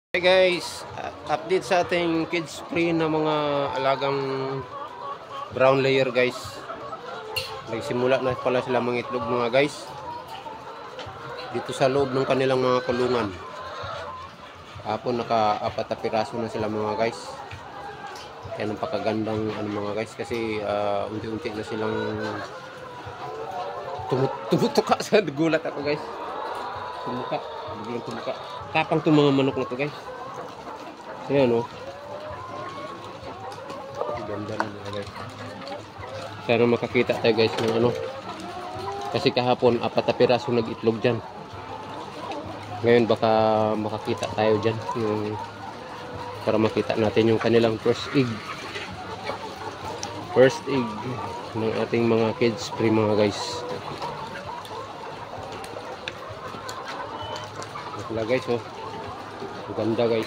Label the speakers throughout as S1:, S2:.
S1: Hey guys, update sa ating kids free na mga alagang brown layer guys. Nagsimula na pala sila mga itlog mga guys. Dito sa loob ng kanilang mga kulungan. Hapon naka-apat na piraso na sila mga guys. Kaya napakagandang mga guys kasi unti-unti na silang tumutuka sa gulat ako guys. Biglang tumuka. Tapang itong mga manok na to guys. Ayan o. Ganda na mga guys. Sana makakita tayo guys ng kasi kahapon 4 na piraso nag-itlog dyan. Ngayon baka makakita tayo dyan para makita natin yung kanilang first egg ng ating mga kids free mga guys. Wala guys oh. Ganda guys.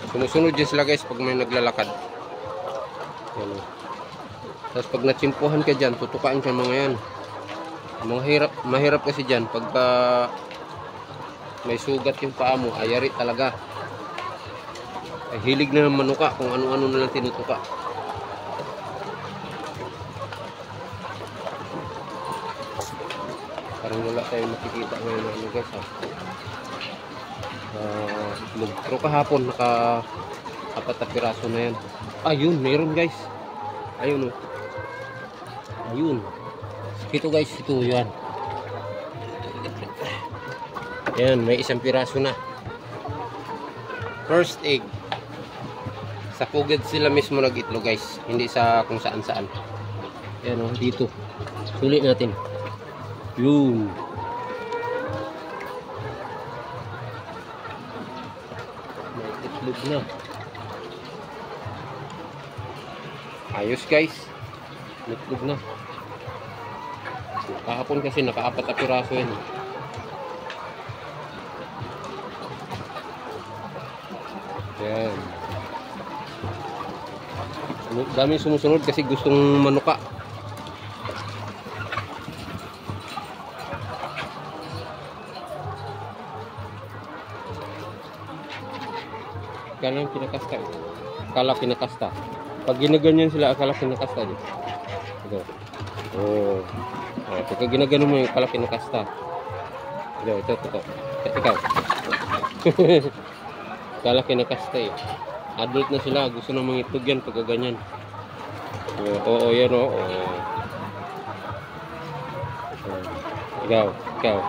S1: Sumusunod din sila guys pag may naglalakad. Yan oh. Tapos pag natsimpuhan ka dyan, tutukain ka mga yan. Mahirap kasi dyan pagka may sugat yung paa mo, ayari talaga. Ay, hilig na ng manuka kung ano-ano na lang tinutuka. Parang wala tayong makikita ngayon guys ha. Pero kahapon naka-4 na piraso na yan. Ayun, meron guys. Ayun oh. Ayun. Ito guys, ito yan. Ayan, may 1 piraso na. First egg. Sa pugad sila mismo nag-itlog guys. Hindi sa kung saan-saan. Ayan o, dito. Sulit natin. Yun. May itlog na. Ayos guys. May itlog na. Kahapon kasi naka-4 na piraso yan. Yan. Dami sumusunod kasi gustong manuka. Akala pinakasta. Akala pinakasta. Pag ginaganyan sila, akala pinakasta din. Ito. Oh. Pagka ginagano mo yung akala pinakasta. Ito. Ikaw. Kala kinakasta eh. Adult na sila. Gusto na mga itlog yan pagka ganyan. Oo, yan o. Ikaw.